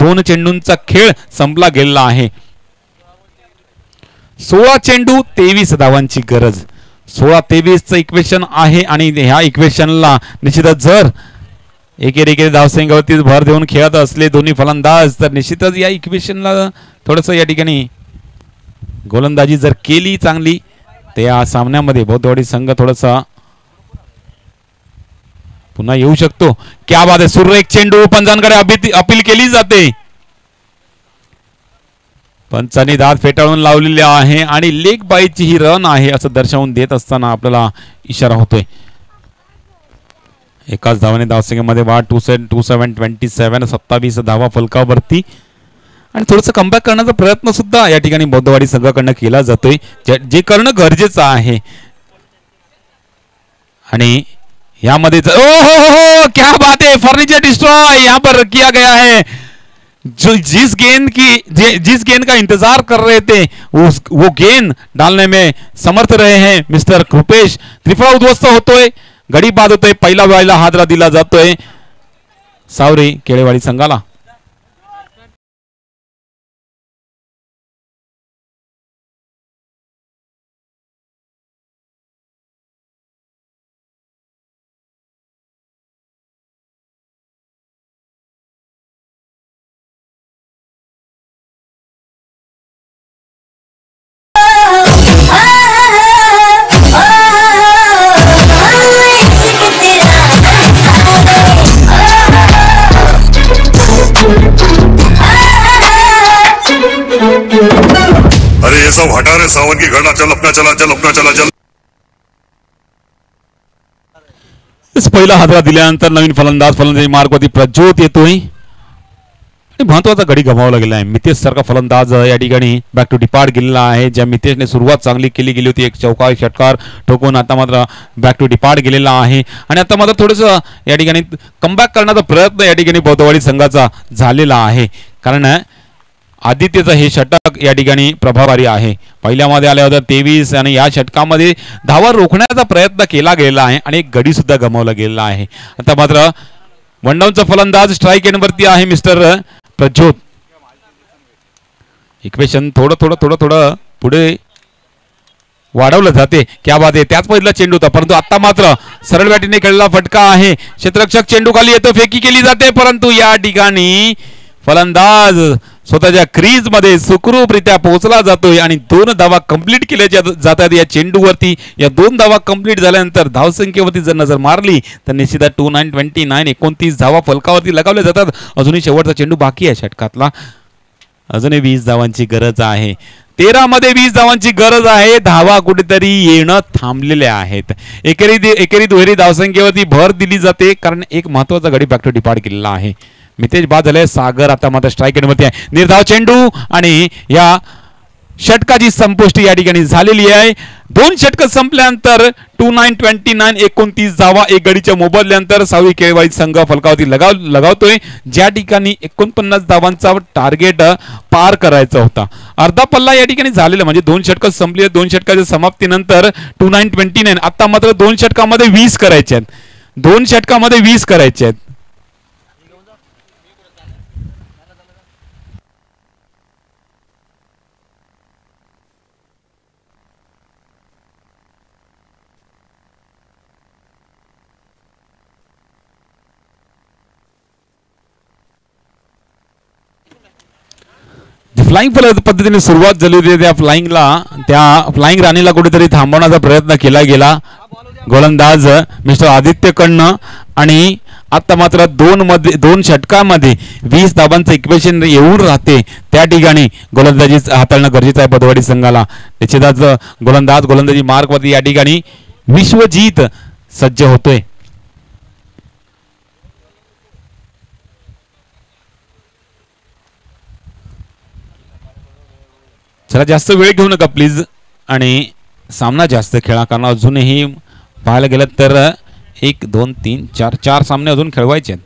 2 चेंडूंचा खेळ संपला गेलेला आहे. 16 चेंडू 23 धावांची गरज. 16-23चं इक्वेशन आहे आणि ह्या इक्वेशनला निश्चितच जर एकेरी धावसंख्येवरती भर देऊन खेळत असले दोन्ही फलंदाज तर निश्चितच या इक्वेशनला थोडंसं या ठिकाणी गोलंदाजी जर केली चांगली तर या सामन्यामध्ये बौद्धवाडी संघ थोडंसं पुन्हा येऊ शकतो. क्या बात आहे, सुरेख चेंडू पंचांकडे अपील केली जाते. पंचांनी दात फेटाळून लावलेले आहे आणि लेग बाईची ही रन आहे असं दर्शवून देत असताना आपल्याला इशारा होतोय. एकाच धावाने धावसंख्येमध्ये वाढ 2-7-27 27 धावा फलकावरती आणि थोडंसं कमबॅक करण्याचा प्रयत्न सुद्धा या ठिकाणी बौद्धवाडी संघाकडनं केला जातोय, जे करणं गरजेचं आहे. आणि यामध्ये हो क्या बात है, फर्नीचर डिस्ट्रॉय यहाँ पर किया गया है. जिस गेंद का इंतजार कर रहे थे वो गेंद डालने में समर्थ रहे हैं मिस्टर कृपेश. त्रिफळा उद्ध्वस्त होतोय, गडी बाद होतोय. पहिला वेळेला हादरा दिला जातोय सावरे केळेवाडी संघाला. अरे ये सब हटा रे सावन की घड़ा. चल अपना चला. पहिला हादरा दिल्यानंतर नवीन फलंदाजी मार्गवरती प्रज्योत येतोय आणि महत्वाचा गडी गमावला गेला आहे. मितेश सारखा फलंदाज या ठिकाणी बॅक टू डिपार्ट गेलेला आहे. ज्या मितेशने सुरुवात चांगली केली गेली होती, एक चौकार षटकार ठोकून आता मात्र बॅक टू डिपार्ट गेलेला आहे आणि आता मात्र थोडंसं या ठिकाणी कमबॅक करण्याचा प्रयत्न या ठिकाणी बौद्धवाडी संघाचा झालेला आहे. कारण आदित्यचं हे षटक या ठिकाणी प्रभावकारी आहे. पहिल्यामध्ये आल्या होत्या 23 आणि या षटकामध्ये धावा रोखण्याचा प्रयत्न केला गेलेला आहे आणि एक गडी सुद्धा गमावला गेलेला आहे. आता मात्र वनडाऊनचा फलंदाज स्ट्राईक एंडवरती आहे मिस्टर प्रज्योत. इक्वेशन थोडं पुढे वाढवलं जाते. क्या बात आहे. त्याच पहिला चेंडू होता परंतु आता मात्र सरळ बॅटीने खेळलेला फटका आहे. क्षेत्ररक्षक चेंडू खाली येतो, फेकी केली जाते परंतु या ठिकाणी फलंदाज स्वतःच्या क्रीज मध्ये सुखरूपरित्या पोहोचला जातोय आणि 2 धावा कंप्लीट केल्या जातात या चेंडूवरती. या 2 धावा कंप्लीट झाल्यानंतर धावसंख्येवरती जर नजर मारली तर निश्चितच 29 धावा फलकावरती लगावल्या जातात. अजूनही शेवटचा चेंडू बाकी आहे षटकातला. अजूनही 20 धावांची गरज आहे. 13 मध्ये 20 धावांची गरज आहे. धावा कुठेतरी येणं थांबलेल्या आहेत. एकेरी दुहेरी धावसंख्येवरती भर दिली जाते कारण एक महत्वाचा गडी बॅक टू डिपार्ट केलेला आहे. मितेश बाद झाले. सागर आता मात्र स्ट्राईक एंडवरती आहे. निर्धाव चेंडू आणि या षटकाची संपुष्टी या ठिकाणी झालेली आहे. 2 षटक संपल्यानंतर 29 धावा एक गडीच्या मोबदल्यानंतर सावरी केळवाडी संघ फलकावरती लगावतोय. ज्या ठिकाणी 49 धावांचा टार्गेट पार करायचा होता. अर्धा पल्ला या ठिकाणी झालेला म्हणजे 2 षटक संपली. 2 षटकाच्या समाप्तीनंतर 29 आता मात्र 2 षटकामध्ये 20 करायचे आहेत. 2 षटकामध्ये 20 करायचे आहेत. फ्लाइंग पद्धतीने सुरुवात झाली होती. त्या फ्लाइंग राणीला कुठेतरी थांबवण्याचा प्रयत्न केला गेला गोलंदाज मिस्टर आदित्य कडनं आणि आता मात्र 2 षटकांमध्ये 20 धावांचं इक्वेशन येऊन राहते. त्या ठिकाणी गोलंदाजी हाताळणं गरजेचं आहे बौद्धवाडी संघाला. निश्चितच गोलंदाजी मार्गवरती या ठिकाणी विश्वजित सज्ज होतोय. चला जास्त वेळ घेऊ नका प्लीज आणि सामना जास्त खेळा कारण अजूनही पाहायला गेलं तर 1 2 3 4 सामने अजून खेळवायचे आहेत.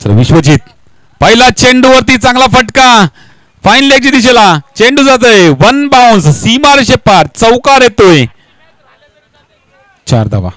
विश्वजित पहिला चेंडूवरती चांगला फटका फाईन लेगच्या दिशेला चेंडू जातोय. 1 बाउन्स सीमारेषे पार चौकार येतोय. 4 धावा.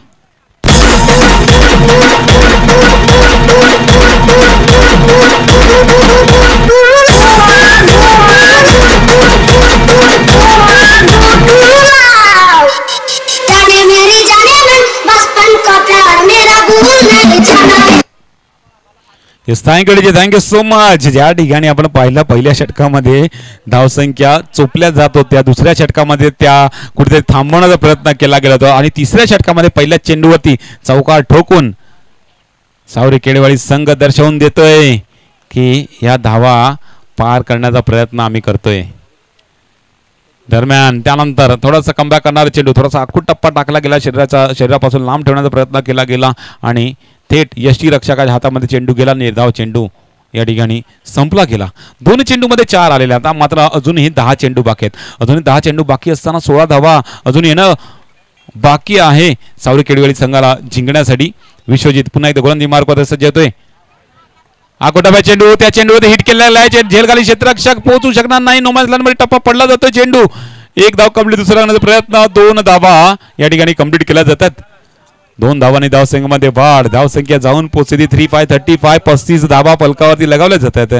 Thank you so much. ज्या ठिकाणी आपण पहिल्या षटकामध्ये धावसंख्या चोपल्या जात होत्या, दुसऱ्या षटकामध्ये त्या कुठेतरी थांबवण्याचा प्रयत्न केला गेला होता आणि तिसऱ्या षटकामध्ये पहिल्या चेंडूवरती चौकार ठोकून सावरी केळवाडी संघ दर्शवून देतोय की या धावा पार करण्याचा प्रयत्न आम्ही करतोय. दरम्यान त्यानंतर थोडासा कमबॅक करणारा चेंडू थोडासा आखूट टप्पा टाकला गेला. शरीरापासून लांब ठेवण्याचा प्रयत्न केला गेला आणि थेट यष्टीरक्षकाच्या हातामध्ये चेंडू गेला. निर्धाव चेंडू या ठिकाणी संपला गेला. 2 चेंडूमध्ये 4 आलेले. आता मात्र अजूनही 10 चेंडू बाकी आहेत. अजूनही 10 चेंडू बाकी असताना 16 धावा अजून येणं बाकी आहे सावरी केळवेळी संघाला जिंकण्यासाठी. विश्वजित पुन्हा एकदा गोलंदाजी मार्गावर सज्ज येतोय. आकोटाबा चेंडू त्या चेंडूवर हिट केलेला आहे. झेलखाली क्षेत्ररक्षक पोहोचू शकणार नाही. नोमॅन्स लँडमध्ये टप्पा पडला जातोय. चेंडू 1 धाव कंप्लीट. दुसरा प्रयत्न 2 धावा या ठिकाणी कंप्लीट केल्या जातात. 2 धावांनी धावसंख्येमध्ये वाढ. धावसंख्या जाऊन पोहोचली 35 35 धावा फलकावरती लगावल्या जातात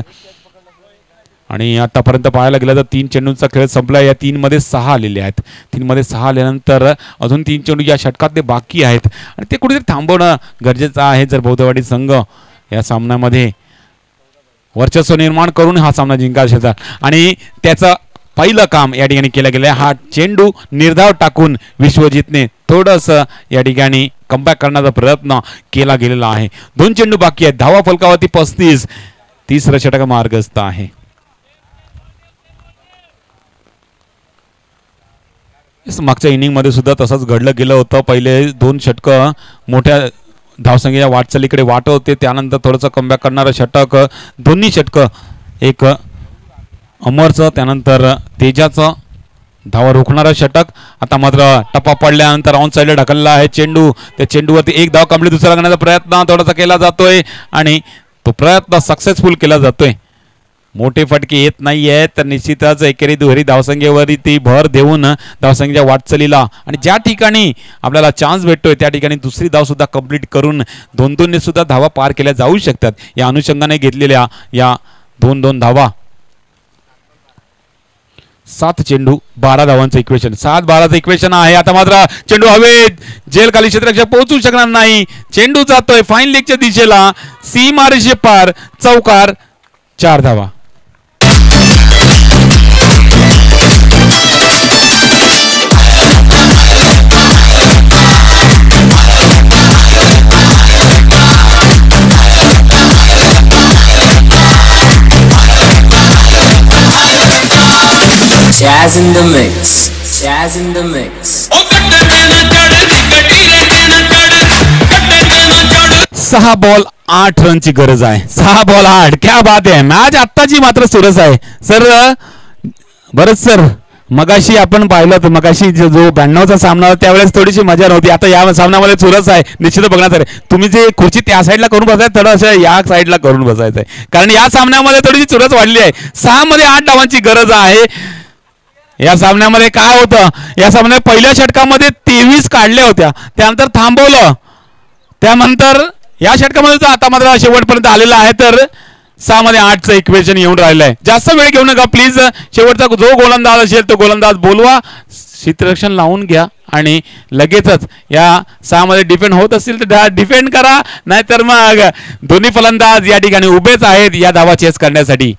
आणि आतापर्यंत पाहायला गेलं तर 3 चेंडूंचा खेळ संपला. या 3 मध्ये 6 आलेले आहेत. 3 मध्ये 6 आल्यानंतर अजून 3 चेंडू या षटकातले बाकी आहेत आणि ते कुठेतरी थांबवणं गरजेचं आहे जर बौद्धवाडी संघ या सामन्यामध्ये वर्चस्व निर्माण करून हा सामना जिंकायला शकतात आणि त्याचं पहिलं काम या ठिकाणी केलं गेलं. हा चेंडू निर्धाव टाकून विश्वजितने थोडंसं या ठिकाणी कमबॅक करण्याचा प्रयत्न केला गेलेला आहे. 2 चेंडू बाकी आहेत. धावा फलकावरती 35. तिसरं षटक मार्गस्थ आहे. मागच्या इनिंग मध्ये सुद्धा तसंच घडलं गेलं होतं. पहिले 2 षटकं मोठ्या धावसंख्येच्या वाटचालीकडे वाट होते. त्यानंतर थोडंसं कमबॅक करणारं षटक, दोन्ही षटकं, एक अमरचं त्यानंतर तेजाचं धावा रोखणारं षटक. आता मात्र टप्पा पडल्यानंतर ऑन साईडला ढकलला आहे चेंडू. त्या चेंडूवरती एक धाव कंप्लीट दुसरा करण्याचा प्रयत्न थोडासा केला जातोय आणि तो प्रयत्न सक्सेसफुल केला जातोय. मोठे फटके येत नाही आहेत तर निश्चितच एकेरी दुहेरी धावसंख्येवरती ती भर देऊन धावसंख्येच्या वाटचालीला आणि ज्या ठिकाणी आपल्याला चान्स भेटतोय त्या ठिकाणी दुसरी धाव सुद्धा कंप्लीट करून 2-2 सुद्धा धावा पार केल्या जाऊ शकतात. या अनुषंगाने घेतलेल्या या 2-2 धावा. 7 चेंडू 12 धावांचं इक्वेशन, 7-12चं इक्वेशन आहे. आता मात्र चेंडू हवेत, जेल खाली क्षेत्ररक्षक पोहोचू शकणार नाही. चेंडू जातोय फाईन लेगच्या दिशेला, सीमारेषे पार, चौकार, 4 धावा. Jazz in the mix, jazz in the mix. 6 ball 8 रनची गरज आहे. 6 बॉल 8, क्या बात आहे. मॅच आत्ताची मात्र सुरस आहे सर. बरंच सर मगाशी आपण पाहिलं तर मगाशी जो 92चा सामना होता त्यावेळेस थोडीशी मजा नव्हती. आता या सामन्यामध्ये चुरस आहे निश्चित बघण्यासाठी. तुम्ही जे खुर्ची त्या साईडला करून बसायचं थोडं असं या साईडला करून बसायचं आहे कारण या सामन्यामध्ये थोडीशी चुरस वाढली आहे. 6 मध्ये 8 धावांची गरज आहे. या सामन्यामध्ये काय होतं, या सामन्यात पहिल्या षटकामध्ये 23 काढल्या होत्या, त्यानंतर थांबवलं, त्यानंतर या षटकामध्ये आता मात्र शेवटपर्यंत आलेला आहे तर 6 मध्ये 8चं इक्वेशन येऊन राहिलं आहे. जास्त वेळ घेऊ नका प्लीज. शेवटचा जो गोलंदाज असेल तो गोलंदाज बोलवा, क्षेत्ररक्षण लावून घ्या आणि लगेचच या 6 मध्ये डिफेंड होत असतील तर डिफेंड करा, नाहीतर मग दोन्ही फलंदाज या ठिकाणी उभेच आहेत या धावा चेस करण्यासाठी.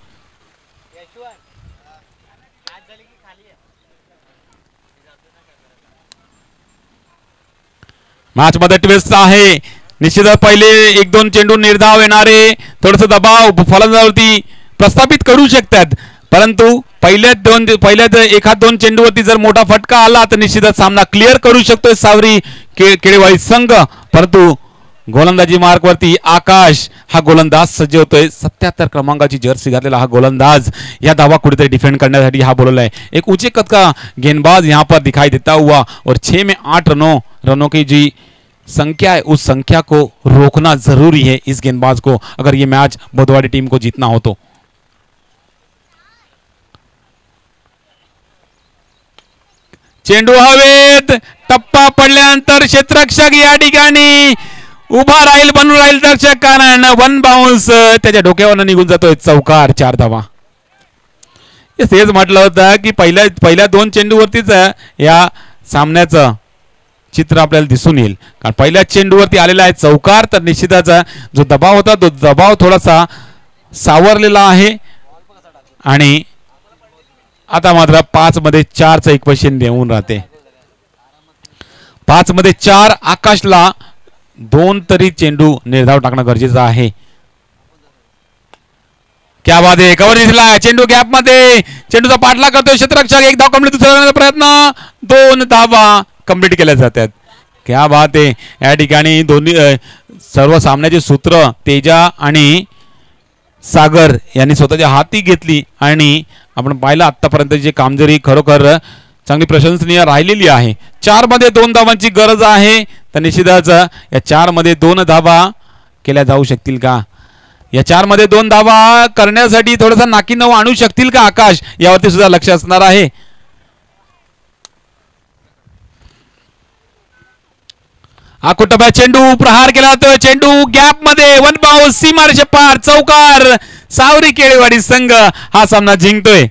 मॅच मध्ये ट्विस्ट आहे. निश्चितच पहिले 1-2 चेंडू निर्धाव येणारे थोडस दबाव फलंदाजावरती प्रस्थापित करू शकतात, परंतु पहिल्याच 1-2 चेंडूवरती जर मोठा फटका आला तर निश्चितच सामना क्लिअर करू शकतोय सावरी केळेवाडी संघ. परंतु गोलंदाजी मार्कवरती आकाश हा गोलंदाज सज्ज होतोय. 77 क्रमांकाची जर्सी घातलेला हा गोलंदाज या धावा कुठेतरी डिफेंड करण्यासाठी हा बोलवला है. एक ऊंचे कद का गेंदबाज यहाँ पर दिखाई देता हुआ और 6 में 8 रनों की जी संख्या है उस संख्या को रोकना जरूरी है इस गेंदबाज को, अगर ये मैच बुधवारी टीम को जीतना हो तो. चेंडू हवेत, टप्पा पडल्यानंतर क्षेत्ररक्षक या ठिकाणी उभा राहील, बनून राहील दर्शक, कारण 1 बाउन्स त्याच्या डोक्यावर निघून जातोय. चौकार, 4 धावा. तेच म्हटलं होतं की पहिल्या 2 चेंडूवरतीच या सामन्याचं चित्र आपल्याला दिसून येईल, कारण पहिल्या चेंडूवरती आलेला आहे चौकार, तर निश्चितच जो दबाव होता तो दबाव थोडासा सावरलेला आहे. आणि आता मात्र 5 मध्ये 4चं इक्वेशन देऊन राहते. 5 मध्ये 4. आकाशला 2 तरी चेंडू निर्धाव टाकणं गरजेचं आहे. क्या बात आहे, कव्हर दिसला चेंडू गॅप मध्ये, चेंडूचा पाठलाग करतोय क्षेत्ररक्षक, 1 धाव कंप्लीट, दुसरा प्रयत्न, 2 धावा कंप्लीट केल्या जातात. क्या बात आहे. या ठिकाणी दोन्ही सर्व सामन्याचे सूत्र तेजा आणि सागर यांनी स्वतःच्या हाती घेतली आणि आपण पाहिलं आतापर्यंत जे कामगिरी खरोखर चांगली प्रशंसनीय राहिलेली आहे. 4 मध्ये 2 धावांची गरज आहे, तर निश्चितच या 4 मध्ये 2 धावा केल्या जाऊ शकतील का, या 4 मध्ये 2 धावा करण्यासाठी थोडासा नाकीनऊ आणू शकतील का आकाश, यावरती सुद्धा लक्ष असणार आहे. आकुटबा चेंडू प्रहार केला जातोय, चेंडू गॅप मध्ये, 1 बाउन्स, सीमारेषे पार, चौकार. सावरी केळेवाडी संघ हा सामना जिंकतोय.